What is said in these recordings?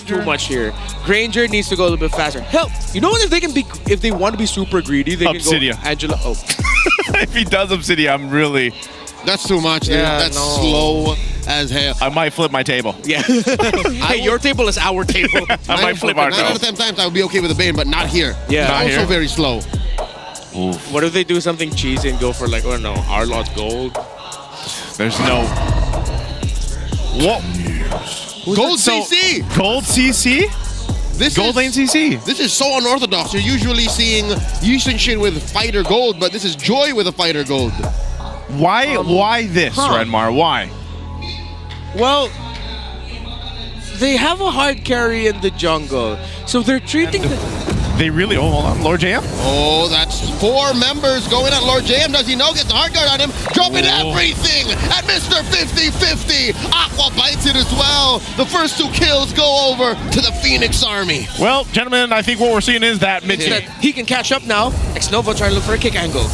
too much here. Granger needs to go a little bit faster. Hell, you know what? If they want to be super greedy, they Obsidia. can go Angela. Oh, If he does Obsidia, I'm really... That's too much, dude. Yeah, That's no. slow as hell. I might flip my table. yeah. Hey, your table is our table. I might flip our 9 out of table. 10 times I would be okay with the Bane, but not here. Yeah. It's Not also here. very slow. What if they do something cheesy and go for like, I don't know, Arlot's gold? There's no... What? Gold CC! Gold CC? This Gold lane is, CC. This is so unorthodox. You're usually seeing Yushin Shin with fighter gold, but this is Joy with a fighter gold. Why this, Renmar? Why? Well, they have a hard carry in the jungle, so they're treating the... They really... Oh, hold on. Lord JM? Oh, that's 4 members going at Lord JM. Does he know? Gets the hard guard on him. Dropping everything at Mr. 50-50. Aqua bites it as well. The first 2 kills go over to the Phoenix Army. Well, gentlemen, I think what we're seeing is that mid That he can catch up now. X-Nova trying to look for a kick angle.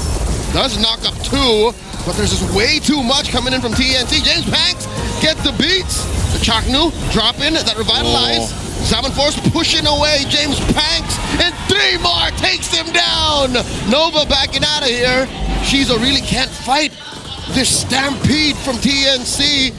Does knock up 2, but there's just way too much coming in from TNC. James Panks gets the beats. The Chaknu drop in that revitalize. Salmon Force pushing away James Panks, and 3 more takes him down. Nova backing out of here. Shizo really can't fight this stampede from TNC.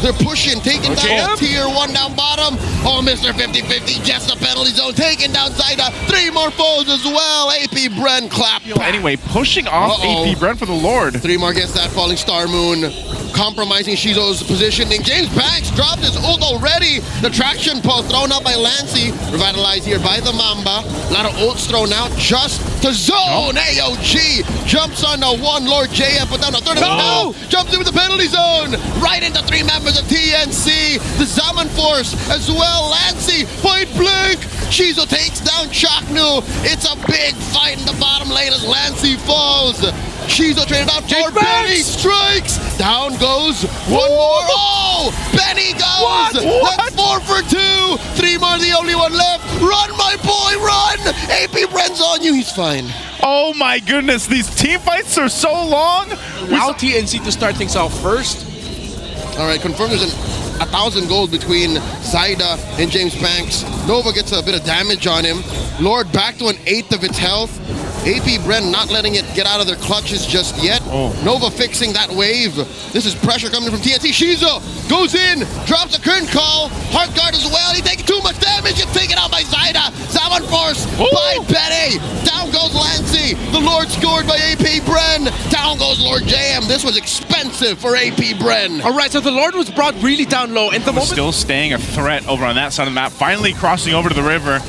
They're pushing, taking down tier 1 down bottom. Oh, Mr. 50-50 just the penalty zone, taking down Zaida. 3 more foes as well. AP Bren clap. Anyway, pushing off AP Bren for the Lord. 3 more gets that falling Star Moon, compromising Shizo's positioning. James Banks dropped his ult already. The traction pulse thrown out by Lancy. Revitalized here by the Mamba. A lot of ults thrown out just to zone. AOG jumps on the 1 Lord JM, put down a third of it now. Jumps into the penalty zone. Right into 3 members of TNC. The Zaman Force as well. Lancy, point blank. Shizo takes down Chaknu. It's a big fight in the bottom lane as Lancy falls. Shizo traded out for Benny, strikes. Down goes 1 more. Oh, Benny goes. That's 4 for 2. 3 more, the only one left. Run, my boy, run. AP Bren's on you. He's fine. Oh my goodness, these team fights are so long. Now TNC to start things off first. All right, confirmed there's 1,000 gold between Zaida and James Banks. Nova gets a bit of damage on him. Lord back to 1/8 of its health. AP Bren not letting it get out of their clutches just yet. Nova fixing that wave. This is pressure coming from TNT. Shizo goes in, drops a current call. Heart guard as well. He taking too much damage. Gets taken out by Zaida. Salmon Force by Benny. Down goes Lancy. The Lord scored by AP Bren. Down goes Lord JM. This was expensive for AP Bren. All right, so the Lord was brought really down low. And the moment Still staying a threat over on that side of the map. Finally crossing over to the river.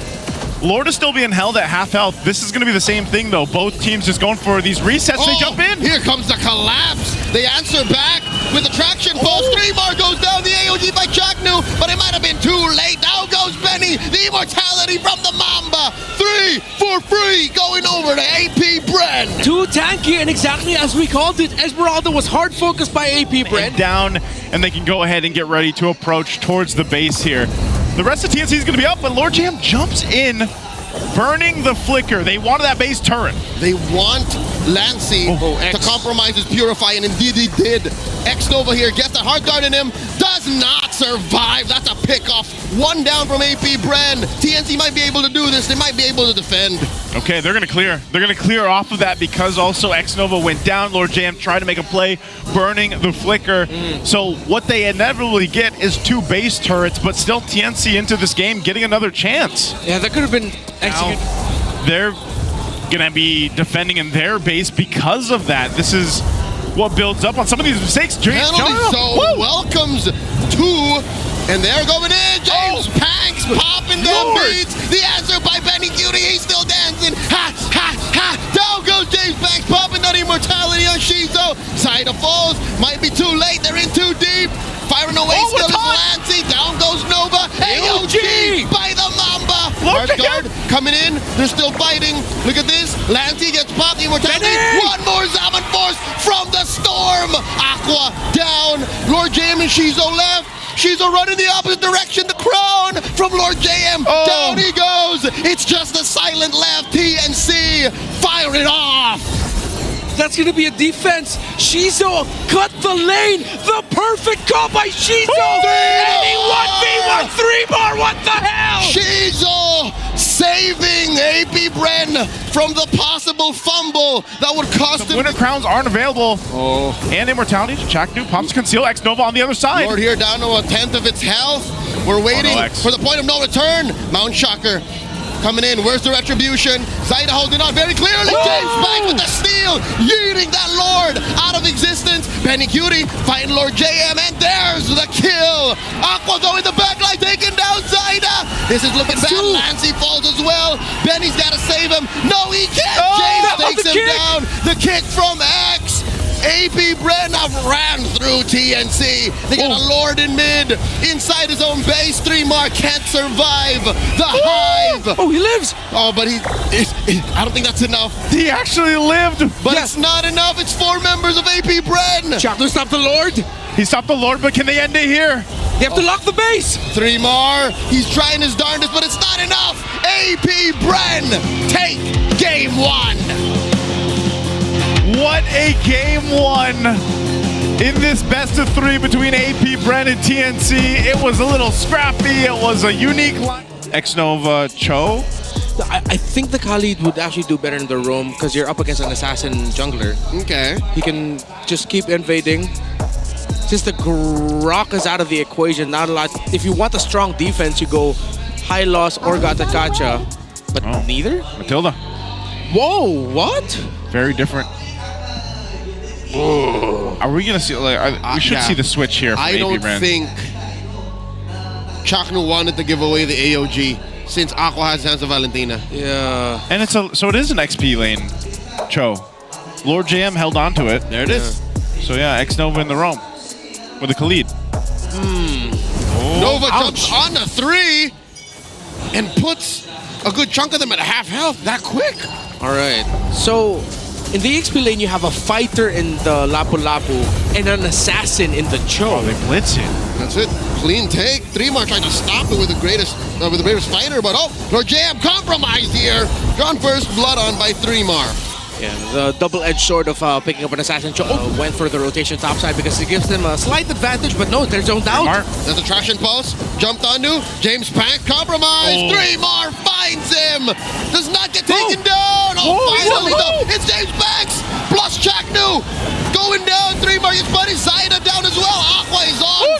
Lord is still being held at half health. This is going to be the same thing, though. Both teams just going for these resets. They jump in. Here comes the collapse. They answer back with the traction pulse. 3 more goes down. The AOG by Chaknu, but it might have been too late. Down goes Benny. The immortality from the Mamba. 3 for free going over to AP Bren. too tanky, and exactly as we called it, Esmeralda was hard focused by AP Bren. Down, and they can go ahead and get ready to approach towards the base here. The rest of TNC is going to be up, but Lord Jam jumps in, burning the flicker. They wanted that base turret. They want Lancy to compromise his Purify, and indeed he did. X-Nova here gets the hard guard in him, does not survive. That's a pick off. 1 down from AP Bren. TNC might be able to do this. They might be able to defend. Okay, they're going to clear. They're going to clear off of that because also X-Nova went down. Lord Jam tried to make a play, burning the flicker. So what they inevitably get is 2 base turrets, but still TNC into this game getting another chance. Yeah, that could have been executed. They're going to be defending in their base because of that. This is what builds up on some of these mistakes. Penalty zone welcomes 2, and they're going in. James Panks popping them beats. The answer by Benny Cutie. He's still dancing. Ha, ha, ha. Down goes James Panks, popping that immortality on Shizo. Zaida falls. Might be too late. They're in too deep. Firing away still is Lancy. Down goes Nova. AOG by the Mamba. Hard guard coming in. They're still fighting. Look at this. Lancy gets popped. Immortality. 1 more Zaman Force from the storm. Aqua down. Lord JM and Shizo left. Shizo running the opposite direction. The crown from Lord JM. Down he goes. It's just a silent left. TNC fire it off. That's going to be a defense. Shizo cut the lane. The perfect call by Shizo. And he 1v1 3 more, what the hell? Shizo saving AP Bren from the possible fumble that would cost him. Winter crowns aren't available. And immortality. Chaknu pops conceal. X-Nova on the other side. Lord here down to 1/10 of its health. We're waiting for the point of no return. Mount Shocker coming in. Where's the retribution? Zaida holding on very clearly. James Banks with the steal, yeeting that Lord out of existence. Penny Cutie fighting Lord JM, and there's the kill. Aqua though in the backline taking down Zaida. This is looking bad. Lancey falls as well. Benny's got to save him. No, he can't. James takes him down. The kick from X. AP Bren ran through TNC. They got a Lord in mid. Inside his own base, 3mar can't survive the hive. Oh, he lives. Oh, but I don't think that's enough. He actually lived. But it's not enough. It's 4 members of AP Bren. Chaknu stopped the Lord. He stopped the Lord, but can they end it here? They have to lock the base. 3mar, he's trying his darndest, but it's not enough. AP Bren take game 1. What a game 1 in this best of 3 between AP Bren and TNC. It was a little scrappy. It was a unique line. X-Nova Cho. I think the Khalid would actually do better in the roam because you're up against an assassin jungler. Okay. He can just keep invading. Since the Grok is out of the equation, not a lot. If you want a strong defense, you go high loss or Gata Gacha. But neither? Matilda. Whoa, what? Very different. Are we gonna see? Like, we should see the switch here. From I AP don't Bren. think Chaknu wanted to give away the AOG since Aqua has Hands of Valentina. Yeah. And it's so it is an XP lane. Cho. Lord JM held on to it. There it is. So yeah, X-Nova in the roam with the Khalid. Nova jumps on the 3 and puts a good chunk of them at half health that quick. All right. So in the XP lane, you have a fighter in the Lapu Lapu and an assassin in the Cho. Oh, they blitz it. That's it. Clean take. 3mar trying to stop it with the greatest fighter, but Lord JM compromised here. Drawn first blood on by 3mar. Yeah, the double-edged sword of picking up an assassin went for the rotation topside because it gives them a slight advantage, but no, there's no doubt. There's a trash and pulse. Jumped onto. James Pank compromised. 3mar finds him. Does not get taken down. Finally though. It's James Banks plus Chaknu. Going down. 3mar gets buddy. Zaida down as well. Aqua is on.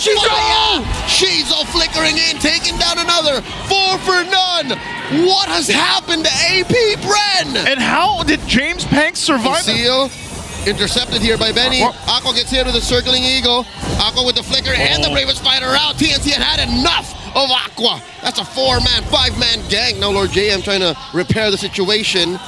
Shizo flickering in. Taking down another. 4 for none. What has happened to AP Bren? And how did James Pank survive? Seal intercepted here by Benny. Aqua gets hit with a circling eagle. Aqua with the flicker and the bravest fighter out. TNC had enough of Aqua. That's a 4-man, 5-man gang. Now Lord JM trying to repair the situation.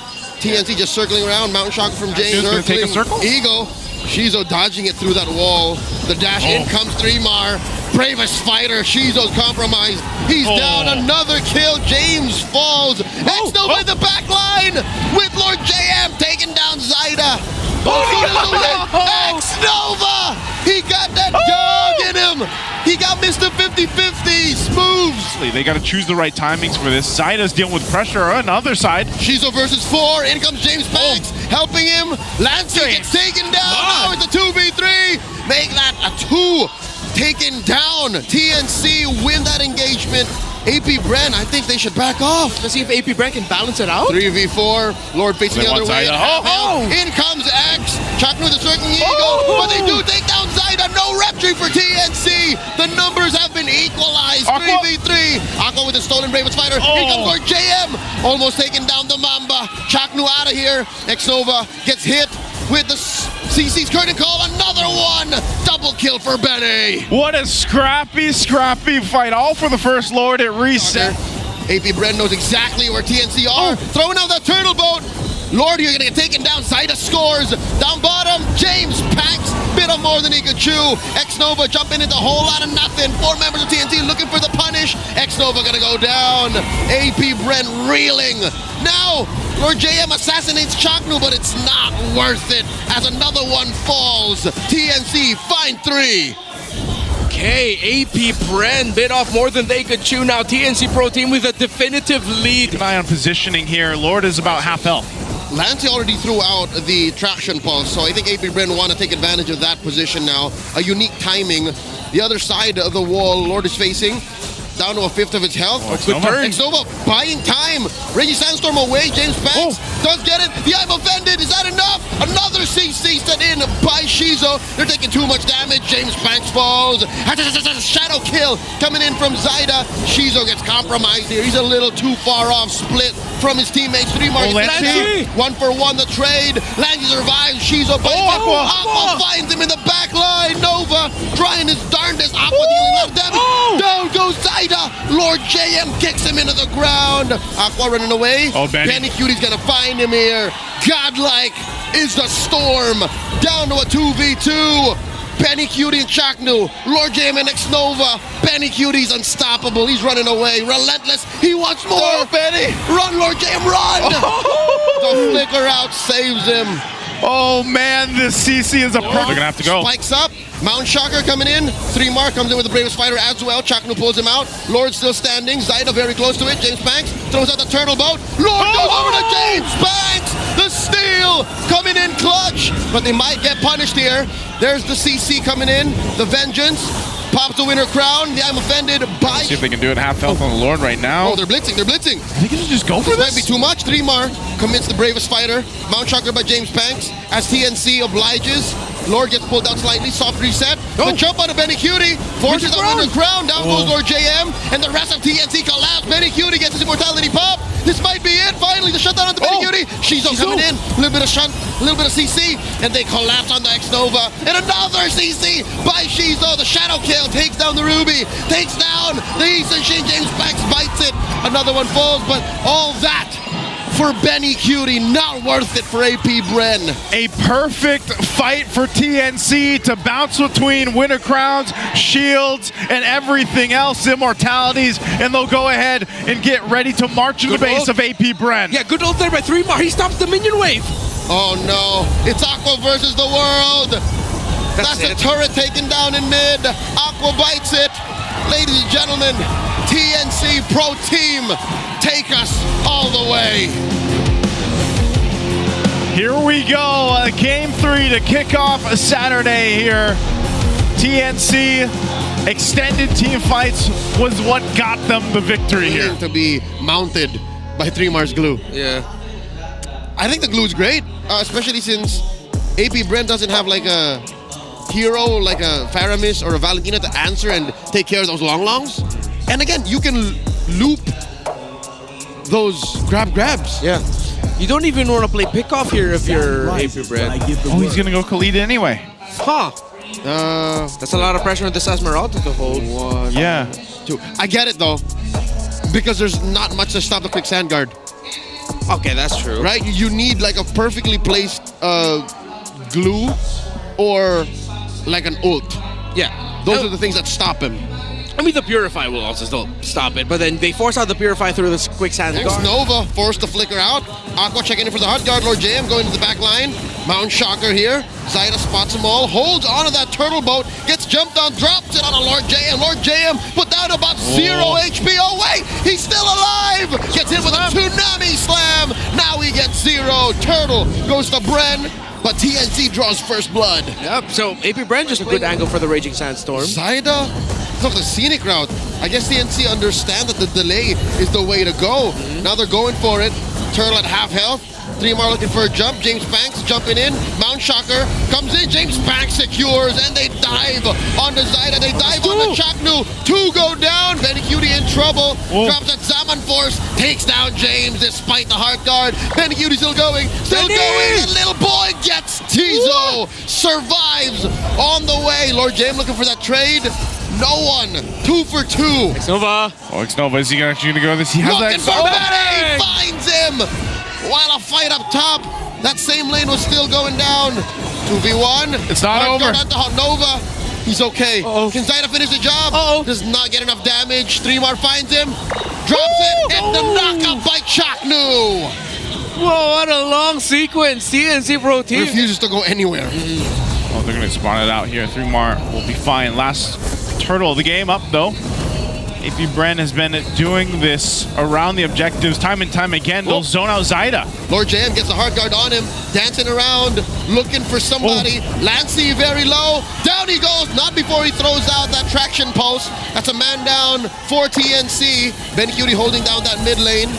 TNC just circling around. Mountain Shock from James. Gonna take a circle. Eagle. Shizo dodging it through that wall. The dash in comes 3mar. Bravest fighter. Shizo's compromised. He's down. Another kill. James falls. X-Nova in the back line with Lord JM taking down Zaida. X-Nova! He got that dog in him. He got Mr. 50-50. Smooths. They got to choose the right timings for this. Zaida's dealing with pressure on the other side. Shizo versus 4. In comes James Banks helping him. Lancey gets taken down. Now it's a 2v3. Make that a 2. Taken down. TNC win that engagement. AP Bren, I think they should back off. Let's see if AP Bren can balance it out. 3v4. Lord facing the other way. In comes X. Chaknu with the circling eagle. But they do take down Zaida. No rep tree for TNC. The numbers have been equalized. 3v3. Aqua with the stolen bravest fighter. Here comes Lord JM. Almost taking down the Mamba. Chaknu out of here. X-Nova gets hit with the CC's curtain call. Another one. Double kill for Benny. What a scrappy fight. All for the first Lord. It reset. AP Bren knows exactly where TNC are. Throwing out that turtle boat. Lord, you're going to get taken down. Zaida scores. Down bottom, James packs. Bit of more than he could chew. X-Nova jumping into a whole lot of nothing. 4 members of TNC looking for the punish. X-Nova going to go down. AP Bren reeling. Now, Lord JM assassinates Chaknu, but it's not worth it as another one falls. TNC find 3. Okay, AP Bren bit off more than they could chew. Now TNC Pro Team with a definitive lead. Keep an eye on positioning here. Lord is about half health. Lancey already threw out the traction pulse, so I think AP Bren want to take advantage of that position now. A unique timing. The other side of the wall Lord is facing. down to a fifth of its health. Good turn. Xnova buying time. Raging Sandstorm away. James Banks does get it. The I'm offended. Is that enough? Another CC set in by Shizo. They're taking too much damage. James Banks falls. Shadow kill coming in from Zaida. Shizo gets compromised here. He's a little too far off. Split from his teammates. 3 marks. Lancy. 1-for-1 the trade. Lancy survives. Shizo bites it. Aqua finds him in the back line. Nova trying his darndest. Aqua dealing a lot of damage. Down goes Zaida. Lord JM kicks him into the ground. Aqua running away. Benny Cutie's gonna find him here. Godlike is the storm. Down to a 2v2. Benny Cutie and Chaknu. Lord JM and Xnova. Benny Cutie's unstoppable. He's running away. Relentless. He wants more. Benny. Run, Lord JM, run. The flicker out saves him. Oh man, this CC is a pro. They're gonna have to go. Spikes up. Mount Shocker coming in. 3 mark comes in with the bravest fighter as well. Chaknu pulls him out. Lord still standing. Zaida very close to it. James Banks throws out the turtle boat. Lord goes over to James Banks. The steal coming in clutch. But they might get punished here. There's the CC coming in. The Vengeance. Pops the winner crown. The I'm offended. Bite. See if they can do it half health on the Lord right now. Oh, they're blitzing. They're blitzing. They can just go for This this. might be too much. 3 more commits the bravest fighter. Mount Shocker by James Banks as TNC obliges. Lord gets pulled out slightly. Soft reset. The jump on a Benny Cutie forces the winner crown. Down goes Lord JM. And the rest of TNC collapse. Benny Cutie gets his immortality pop. This might be it. Finally, the shutdown on the Benny Cutie. Shizo coming in. A little bit of shunt. A little bit of CC. And they collapse on the Xnova. And another CC by Shizo. The shadow kill takes down the Ruby. Takes down the Eastern Shin. James Banks bites it. Another one falls. But all that for Benny Cutie, not worth it for AP Bren. A perfect fight for TNC to bounce between winner crowns, shields, and everything else, immortalities, and they'll go ahead and get ready to march in the base of AP Bren. Yeah, good ult there by 3 more. He stops the minion wave. Oh no, it's Aqua versus the world. That's a turret taken down in mid. Aqua bites it. Ladies and gentlemen, TNC Pro Team, take us all the way. Here we go, game 3 to kick off a Saturday here. TNC extended team fights was what got them the victory here. To be mounted by 3 Mars glue. Yeah. I think the glue is great, especially since AP Bren doesn't have like a hero like a Faramis or a Valentina to answer and take care of those longs. And again, you can loop those grabs. Yeah. You don't even want to play pickoff here if you're AP Bren. Oh, he's gonna go Khalid anyway. Huh. That's a lot of pressure on this Esmeralda to hold. 1, Yeah. 2. I get it though, because there's not much to stop the quick sand guard. Okay, that's true. Right? You need like a perfectly placed glue or like an ult. Yeah. Those are the things that stop him. I mean, the Purify will also still stop it, but then they force out the Purify through this quick sand guard. Nova forced to flicker out. Aqua checking in for the hot guard. Lord JM going to the back line. Mount Shocker here. Zaida spots them all. Holds onto that turtle boat. Gets jumped on. Drops it on a Lord JM. Lord JM put down about 0 HP. Oh, wait. He's still alive. Gets hit with a tsunami slam. Now he gets 0. Turtle goes to Bren. But TNC draws first blood. Yep, so AP Bren just a good angle for the Raging Sandstorm. Zaida took the scenic route. I guess TNC understand that the delay is the way to go. Now they're going for it. Turtle at half health. 3 more looking for a jump. James Banks jumping in. Mount Shocker comes in. James Banks secures, and they dive onto Zaida. They dive onto Chaknu. 2 go down. Benny Cutie in trouble. Drops at Zaman Force. Takes down James despite the heart guard. Benny Cutie still going. Still going. The little boy gets Tizo. Survives on the way. Lord James looking for that trade. No one. 2 for 2. Xnova. Oh, Xnova, is he actually gonna go this? He has Looking that. for Benny. Finds him. While a fight up top, that same lane was still going down. 2v1. It's not over. Nova. He's okay. Can Zaida finish the job? Does not get enough damage. 3 more finds him. Drops it. And the knockout by Chaknu. Whoa, what a long sequence. TNC Pro Team. Refuses to go anywhere. Oh, they're gonna spawn it out here. 3 more will be fine. Last turtle of the game up though. AP Bren has been doing this around the objectives time and time again. They'll zone out Zaida. Lord JM gets the hard guard on him, dancing around. looking for somebody. Lancey very low. Down he goes, not before he throws out that traction post. That's a man down for TNC. Benicudi holding down that mid lane.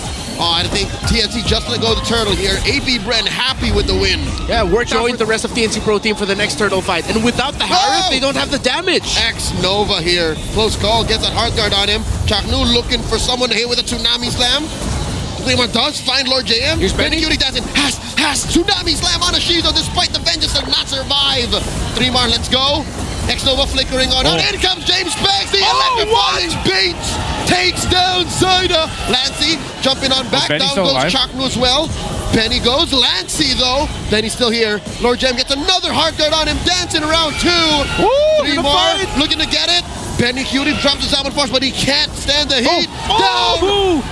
Oh, I think TNC just let go of the turtle here. AP Bren happy with the win. Yeah, we're joining the rest of TNC Pro Team for the next turtle fight. And without the Harith, they don't have the damage. X-Nova here. Close call, gets that hard guard on him. Chaknu looking for someone to hit with a Tsunami Slam. Cleveland does find Lord JM. Here's Benny. Cutie doesn't. Has Tsunami Slam on Ashizo despite the vengeance does not survive. 3-mar, let's go. X-Nova flickering on out. In comes James Banks. The electrifying beats. Takes down Zaida. Lancey jumping on back. Down goes Chaknu as well. Benny goes. Lancey though. Benny's still here. Lord Jem gets another hard guard on him. Dancing around 2. 3-mar. Looking to get it. Benny Cutie drops his Salmon Force, but he can't stand the heat. Down.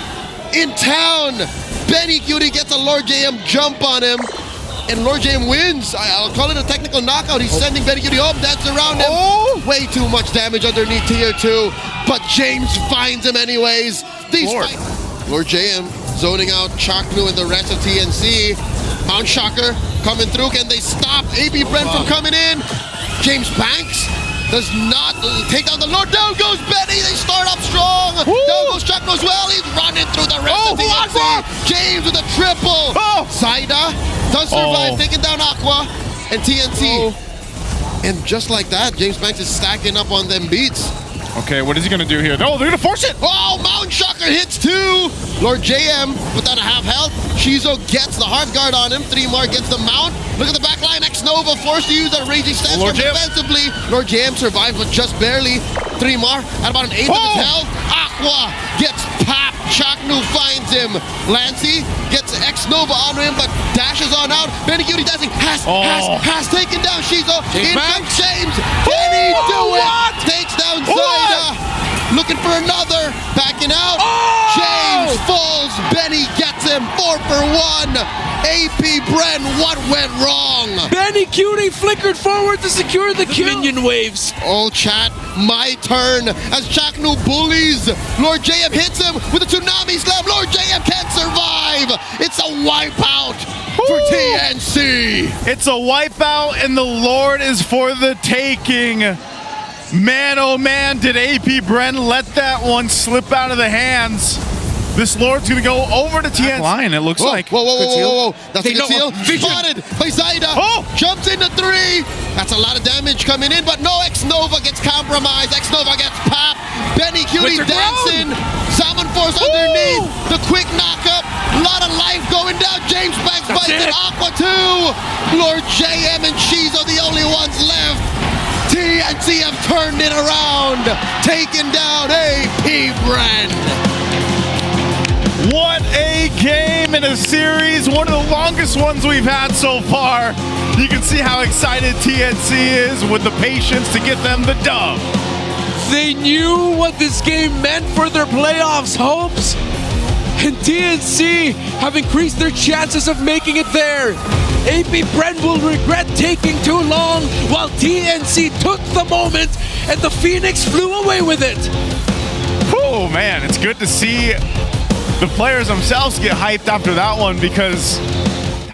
In town. Benny Cutie gets a Lord JM jump on him. And Lord JM wins. I'll call it a technical knockout. He's sending Benny Cutie home. That's around him. Way too much damage underneath tier 2. But James finds him anyways. Lord JM zoning out Chaknu and the rest of TNC. Mount Shocker coming through. Can they stop AP Bren from coming in? James Banks does not take down the Lord. Down goes Benny. They start up strong. Down goes Chaknu as well. He's running through the rest of TNC. James with a triple. Zaida does survive, taking down Aqua and TNC. And just like that, James Banks is stacking up on them beats. Okay, what is he gonna do here? No, they're gonna force it! Oh, Mount Shocker hits 2! Lord JM without a half health. Shizo gets the hard guard on him. 3-mar gets the mount. Look at the back line. X-Nova forced to use that raging sandstorm defensively. Lord JM survived, but just barely. 3-mar at about an 1/8 of his health. Aqua gets popped. Chaknu finds him. Lancey gets X-Nova on him, but dashes on out. Benny Cutie dancing. Has taken down Shizo. In comes James. Can he do it? Takes down Zaida. Looking for another. Backing out. James falls. Benny gets him. 4 for 1. AP Bren, what went wrong? Benny Cutie flickered forward to secure the minion waves. Oh, chat, my turn as Chaknu bullies. Lord JM hits him with a Tsunami Slam. Lord JM can't survive. It's a wipeout for TNC. It's a wipeout, and the Lord is for the taking. Man, oh man, did AP Bren let that one slip out of the hands. This Lord's gonna go over to TNC line, it looks like. Whoa. That's a good seal. Spotted by Zaida. Jumps into 3. That's a lot of damage coming in, but no, X-Nova gets compromised. X-Nova gets popped. Benny Cutie dancing. Salmon Force underneath. The quick knockup. A lot of life going down. James Banks bites it. Aqua 2. Lord JM and Shizo the only ones left. TNC have turned it around. Taking down AP Bren. What a game in a series, one of the longest ones we've had so far. You can see how excited TNC is with the patience to get them the dub. They knew what this game meant for their playoffs hopes, and TNC have increased their chances of making it there. AP Bren will regret taking too long, while TNC took the moment and the Phoenix flew away with it. Oh man, it's good to see the players themselves get hyped after that one, because